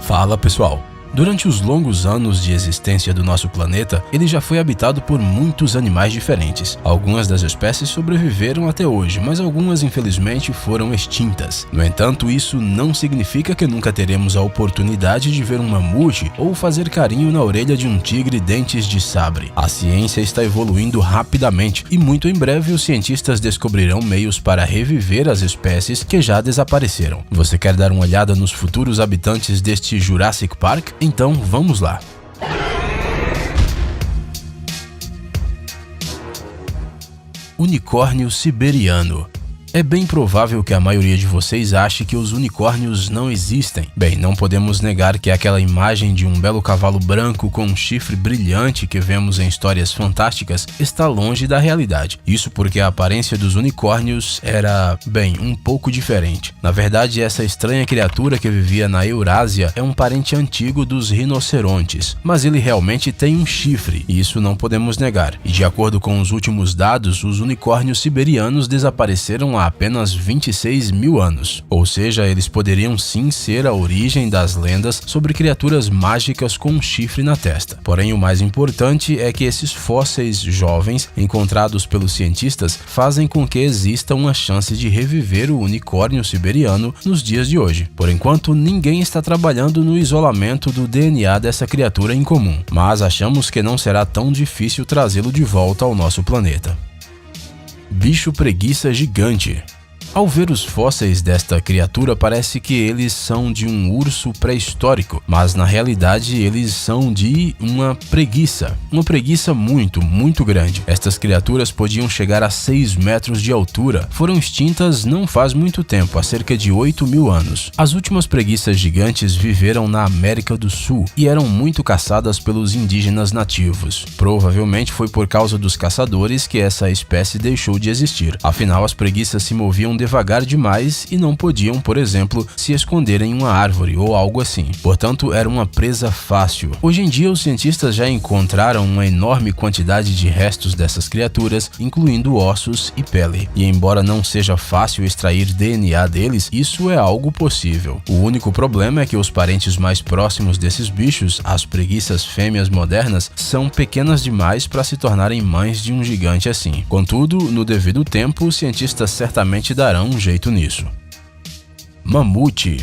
Fala pessoal! Durante os longos anos de existência do nosso planeta, ele já foi habitado por muitos animais diferentes. Algumas das espécies sobreviveram até hoje, mas algumas infelizmente foram extintas. No entanto, isso não significa que nunca teremos a oportunidade de ver um mamute ou fazer carinho na orelha de um tigre dentes de sabre. A ciência está evoluindo rapidamente e muito em breve os cientistas descobrirão meios para reviver as espécies que já desapareceram. Você quer dar uma olhada nos futuros habitantes deste Jurassic Park? Então vamos lá! Unicórnio siberiano. É bem provável que a maioria de vocês ache que os unicórnios não existem. Bem, não podemos negar que aquela imagem de um belo cavalo branco com um chifre brilhante que vemos em histórias fantásticas está longe da realidade. Isso porque a aparência dos unicórnios era, bem, um pouco diferente. Na verdade, essa estranha criatura que vivia na Eurásia é um parente antigo dos rinocerontes, mas ele realmente tem um chifre, e isso não podemos negar. E de acordo com os últimos dados, os unicórnios siberianos desapareceram há apenas 26 mil anos. Ou seja, eles poderiam sim ser a origem das lendas sobre criaturas mágicas com um chifre na testa. Porém, o mais importante é que esses fósseis jovens encontrados pelos cientistas fazem com que exista uma chance de reviver o unicórnio siberiano nos dias de hoje. Por enquanto, ninguém está trabalhando no isolamento do DNA dessa criatura incomum, mas achamos que não será tão difícil trazê-lo de volta ao nosso planeta. Bicho preguiça gigante. Ao ver os fósseis desta criatura, parece que eles são de um urso pré-histórico, mas na realidade eles são de uma preguiça muito grande. Estas criaturas podiam chegar a 6 metros de altura. Foram extintas não faz muito tempo, há cerca de 8 mil anos. As últimas preguiças gigantes viveram na América do Sul e eram muito caçadas pelos indígenas nativos. Provavelmente foi por causa dos caçadores que essa espécie deixou de existir. Afinal, as preguiças se moviam devagar demais e não podiam, por exemplo, se esconder em uma árvore ou algo assim. Portanto, era uma presa fácil. Hoje em dia, os cientistas já encontraram uma enorme quantidade de restos dessas criaturas, incluindo ossos e pele. E embora não seja fácil extrair DNA deles, isso é algo possível. O único problema é que os parentes mais próximos desses bichos, as preguiças fêmeas modernas, são pequenas demais para se tornarem mães de um gigante assim. Contudo, no devido tempo, os cientistas certamente darão um jeito nisso. Mamute.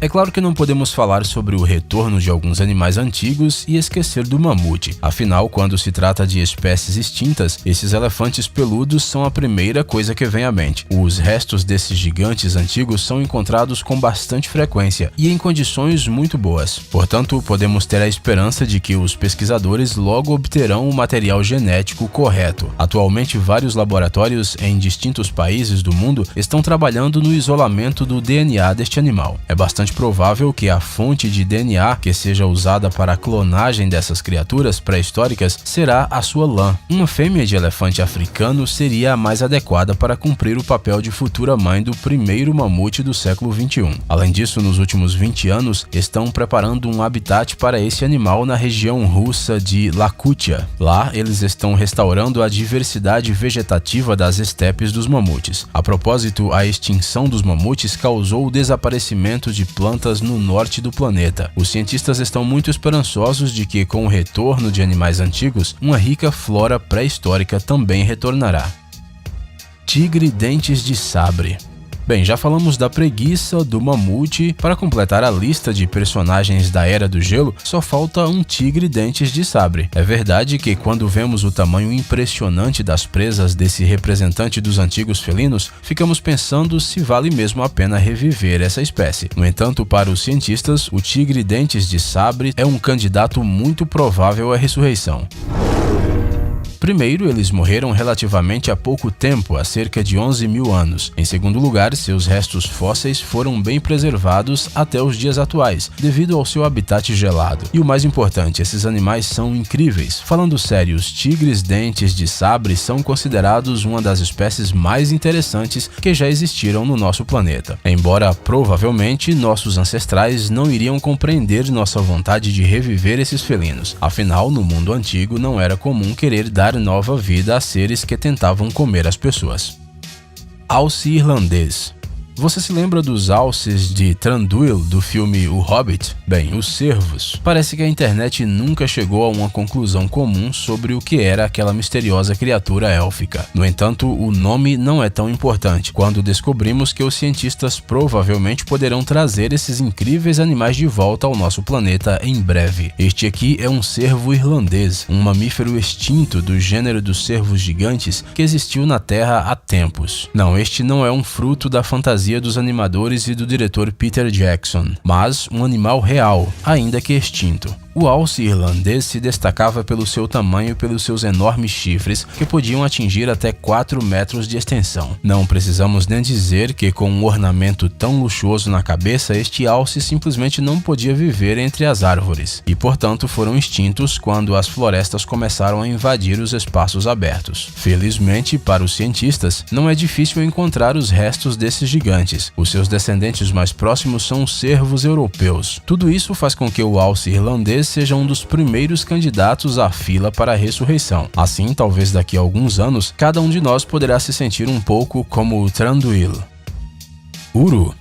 É claro que não podemos falar sobre o retorno de alguns animais antigos e esquecer do mamute. Afinal, quando se trata de espécies extintas, esses elefantes peludos são a primeira coisa que vem à mente. Os restos desses gigantes antigos são encontrados com bastante frequência e em condições muito boas. Portanto, podemos ter a esperança de que os pesquisadores logo obterão o material genético correto. Atualmente, vários laboratórios em distintos países do mundo estão trabalhando no isolamento do DNA deste animal. É bastante provável que a fonte de DNA que seja usada para a clonagem dessas criaturas pré-históricas será a sua lã. Uma fêmea de elefante africano seria a mais adequada para cumprir o papel de futura mãe do primeiro mamute do século XXI. Além disso, nos últimos 20 anos, estão preparando um habitat para esse animal na região russa de Yakutia. Lá, eles estão restaurando a diversidade vegetativa das estepes dos mamutes. A propósito, a extinção dos mamutes causou o desaparecimento de plantas no norte do planeta. Os cientistas estão muito esperançosos de que, com o retorno de animais antigos, uma rica flora pré-histórica também retornará. Tigre dentes de sabre. Bem, já falamos da preguiça, do mamute. Para completar a lista de personagens da Era do Gelo, só falta um tigre dentes de sabre. É verdade que quando vemos o tamanho impressionante das presas desse representante dos antigos felinos, ficamos pensando se vale mesmo a pena reviver essa espécie. No entanto, para os cientistas, o tigre dentes de sabre é um candidato muito provável à ressurreição. Primeiro, eles morreram relativamente há pouco tempo, há cerca de 11 mil anos. Em segundo lugar, seus restos fósseis foram bem preservados até os dias atuais, devido ao seu habitat gelado. E o mais importante, esses animais são incríveis. Falando sério, os tigres dentes de sabre são considerados uma das espécies mais interessantes que já existiram no nosso planeta. Embora, provavelmente, nossos ancestrais não iriam compreender nossa vontade de reviver esses felinos. Afinal, no mundo antigo, não era comum querer dar nova vida a seres que tentavam comer as pessoas. Alce irlandês. Você se lembra dos alces de Thranduil do filme O Hobbit? Bem, os cervos. Parece que a internet nunca chegou a uma conclusão comum sobre o que era aquela misteriosa criatura élfica. No entanto, o nome não é tão importante quando descobrimos que os cientistas provavelmente poderão trazer esses incríveis animais de volta ao nosso planeta em breve. Este aqui é um cervo irlandês, um mamífero extinto do gênero dos cervos gigantes que existiu na Terra há tempos. Não, este não é um fruto da fantasia dos animadores e do diretor Peter Jackson, mas um animal real, ainda que extinto. O alce irlandês se destacava pelo seu tamanho e pelos seus enormes chifres, que podiam atingir até 4 metros de extensão. Não precisamos nem dizer que, com um ornamento tão luxuoso na cabeça, este alce simplesmente não podia viver entre as árvores, e portanto foram extintos quando as florestas começaram a invadir os espaços abertos. Felizmente, para os cientistas, não é difícil encontrar os restos desses gigantes. Os seus descendentes mais próximos são os cervos europeus. Tudo isso faz com que o alce irlandês seja um dos primeiros candidatos à fila para a ressurreição. Assim, talvez daqui a alguns anos, cada um de nós poderá se sentir um pouco como o Thranduil. Uru.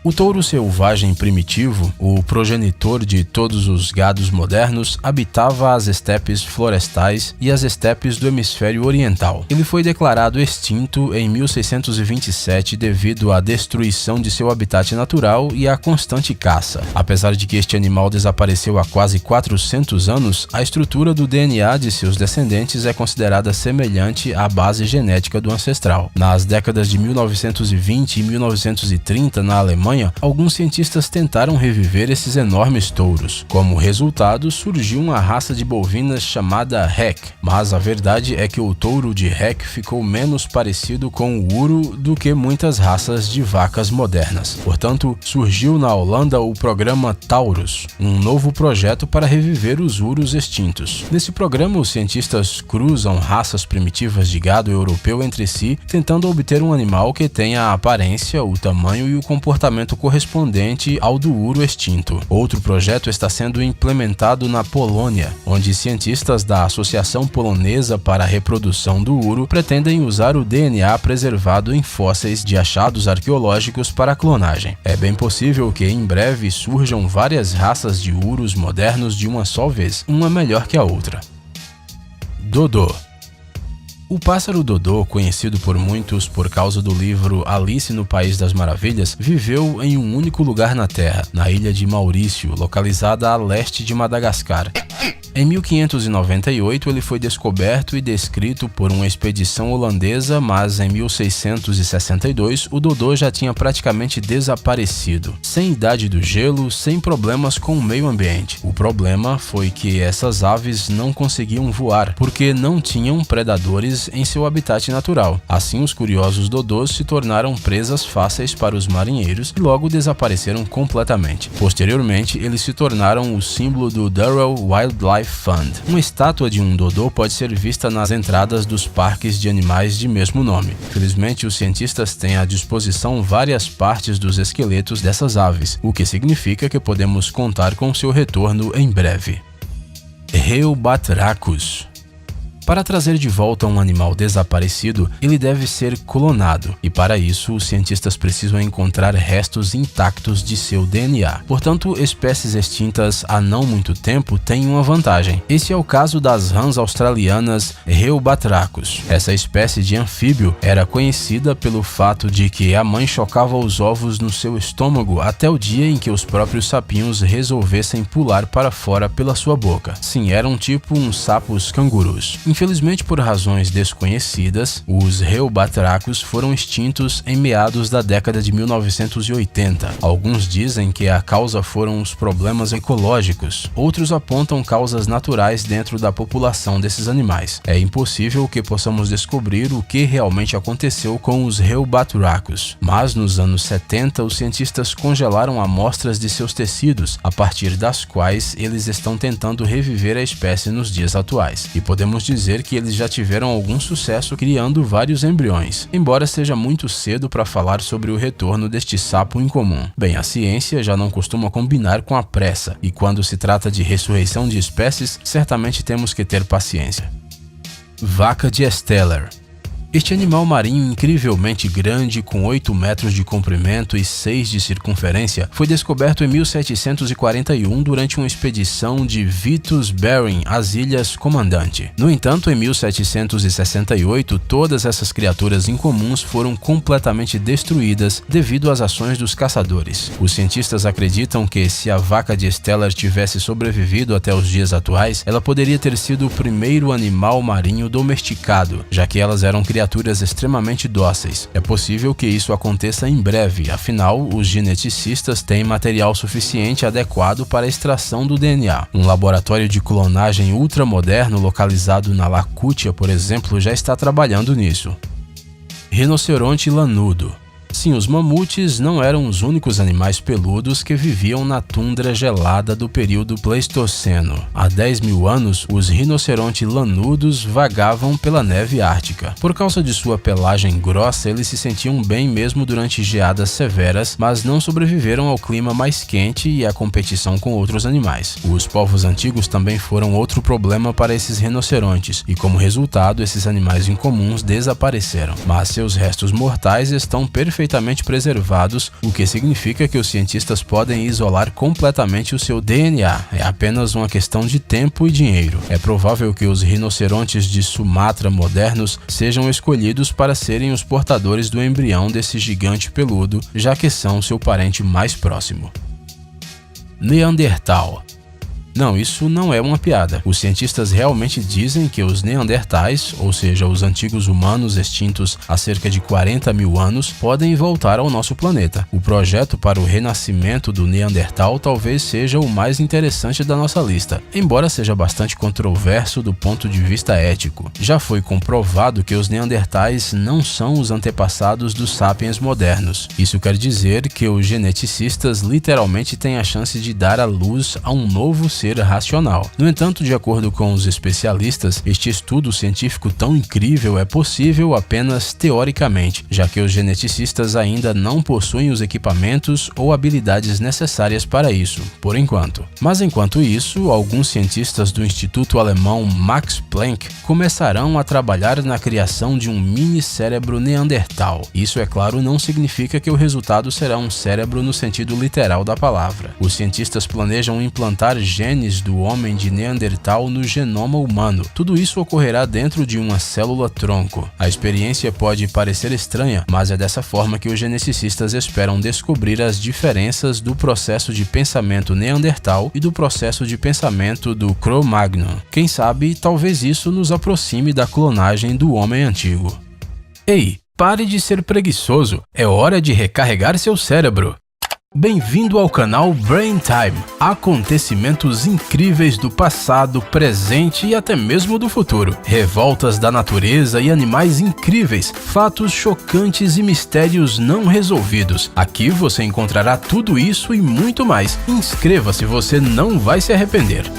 O touro selvagem primitivo, o progenitor de todos os gados modernos, habitava as estepes florestais e as estepes do hemisfério oriental. Ele foi declarado extinto em 1627 devido à destruição de seu habitat natural e à constante caça. Apesar de que este animal desapareceu há quase 400 anos, a estrutura do DNA de seus descendentes é considerada semelhante à base genética do ancestral. Nas décadas de 1920 e 1930, na Alemanha, alguns cientistas tentaram reviver esses enormes touros. Como resultado, surgiu uma raça de bovinas chamada Heck, mas a verdade é que o touro de Heck ficou menos parecido com o Uru do que muitas raças de vacas modernas. Portanto, surgiu na Holanda o programa Taurus, um novo projeto para reviver os urus extintos. Nesse programa, os cientistas cruzam raças primitivas de gado europeu entre si, tentando obter um animal que tenha a aparência, o tamanho e o comportamento correspondente ao do uru extinto. Outro projeto está sendo implementado na Polônia, onde cientistas da Associação Polonesa para a Reprodução do Uru pretendem usar o DNA preservado em fósseis de achados arqueológicos para a clonagem. É bem possível que em breve surjam várias raças de urus modernos de uma só vez, uma melhor que a outra. Dodô. O pássaro dodô, conhecido por muitos por causa do livro Alice no País das Maravilhas, viveu em um único lugar na Terra, na ilha de Maurício, localizada a leste de Madagascar. Em 1598, ele foi descoberto e descrito por uma expedição holandesa, mas em 1662 o dodô já tinha praticamente desaparecido, sem idade do gelo, sem problemas com o meio ambiente. O problema foi que essas aves não conseguiam voar, porque não tinham predadores em seu habitat natural. Assim, os curiosos dodôs se tornaram presas fáceis para os marinheiros e logo desapareceram completamente. Posteriormente, eles se tornaram o símbolo do Durrell Wildlife Fund. Uma estátua de um dodô pode ser vista nas entradas dos parques de animais de mesmo nome. Felizmente, os cientistas têm à disposição várias partes dos esqueletos dessas aves, o que significa que podemos contar com seu retorno em breve. Rheobatrachus. Para trazer de volta um animal desaparecido, ele deve ser clonado, e para isso os cientistas precisam encontrar restos intactos de seu DNA. Portanto, espécies extintas há não muito tempo têm uma vantagem. Esse é o caso das rãs australianas Rheobatrachus. Essa espécie de anfíbio era conhecida pelo fato de que a mãe chocava os ovos no seu estômago até o dia em que os próprios sapinhos resolvessem pular para fora pela sua boca. Sim, eram tipo uns sapos cangurus. Infelizmente, por razões desconhecidas, os Rheobatrachus foram extintos em meados da década de 1980. Alguns dizem que a causa foram os problemas ecológicos, outros apontam causas naturais dentro da população desses animais. É impossível que possamos descobrir o que realmente aconteceu com os Rheobatrachus, mas nos anos 70 os cientistas congelaram amostras de seus tecidos, a partir das quais eles estão tentando reviver a espécie nos dias atuais. E podemos dizer que eles já tiveram algum sucesso criando vários embriões, embora seja muito cedo para falar sobre o retorno deste sapo incomum. Bem, a ciência já não costuma combinar com a pressa, e quando se trata de ressurreição de espécies, certamente temos que ter paciência. Vaca de Esteller. Este animal marinho incrivelmente grande, com 8 metros de comprimento e 6 de circunferência, foi descoberto em 1741 durante uma expedição de Vitus Bering às Ilhas Comandante. No entanto, em 1768, todas essas criaturas incomuns foram completamente destruídas devido às ações dos caçadores. Os cientistas acreditam que, se a vaca de Steller tivesse sobrevivido até os dias atuais, ela poderia ter sido o primeiro animal marinho domesticado, já que elas eram criaturas extremamente dóceis. É possível que isso aconteça em breve, afinal, os geneticistas têm material suficiente adequado para a extração do DNA. Um laboratório de clonagem ultramoderno localizado na Lacútia, por exemplo, já está trabalhando nisso. Rinoceronte lanudo. Sim, os mamutes não eram os únicos animais peludos que viviam na tundra gelada do período Pleistoceno. Há 10 mil anos, os rinocerontes lanudos vagavam pela neve ártica. Por causa de sua pelagem grossa, eles se sentiam bem mesmo durante geadas severas, mas não sobreviveram ao clima mais quente e à competição com outros animais. Os povos antigos também foram outro problema para esses rinocerontes, e como resultado, esses animais incomuns desapareceram. Mas seus restos mortais estão perfeitamente preservados, o que significa que os cientistas podem isolar completamente o seu DNA. É apenas uma questão de tempo e dinheiro. É provável que os rinocerontes de Sumatra modernos sejam escolhidos para serem os portadores do embrião desse gigante peludo, já que são seu parente mais próximo. Neandertal. Não, isso não é uma piada. Os cientistas realmente dizem que os neandertais, ou seja, os antigos humanos extintos há cerca de 40 mil anos, podem voltar ao nosso planeta. O projeto para o renascimento do Neandertal talvez seja o mais interessante da nossa lista, embora seja bastante controverso do ponto de vista ético. Já foi comprovado que os neandertais não são os antepassados dos sapiens modernos. Isso quer dizer que os geneticistas literalmente têm a chance de dar à luz a um novo ser racional. No entanto, de acordo com os especialistas, este estudo científico tão incrível é possível apenas teoricamente, já que os geneticistas ainda não possuem os equipamentos ou habilidades necessárias para isso, por enquanto. Mas enquanto isso, alguns cientistas do Instituto Alemão Max Planck começarão a trabalhar na criação de um mini cérebro neandertal. Isso, é claro, não significa que o resultado será um cérebro no sentido literal da palavra. Os cientistas planejam implantar genes do homem de Neandertal no genoma humano. Tudo isso ocorrerá dentro de uma célula-tronco. A experiência pode parecer estranha, mas é dessa forma que os geneticistas esperam descobrir as diferenças do processo de pensamento Neandertal e do processo de pensamento do Cro-Magnon. Quem sabe, talvez isso nos aproxime da clonagem do homem antigo. Ei, pare de ser preguiçoso. É hora de recarregar seu cérebro. Bem-vindo ao canal Brain Time. Acontecimentos incríveis do passado, presente e até mesmo do futuro. Revoltas da natureza e animais incríveis, fatos chocantes e mistérios não resolvidos. Aqui você encontrará tudo isso e muito mais. Inscreva-se, você não vai se arrepender.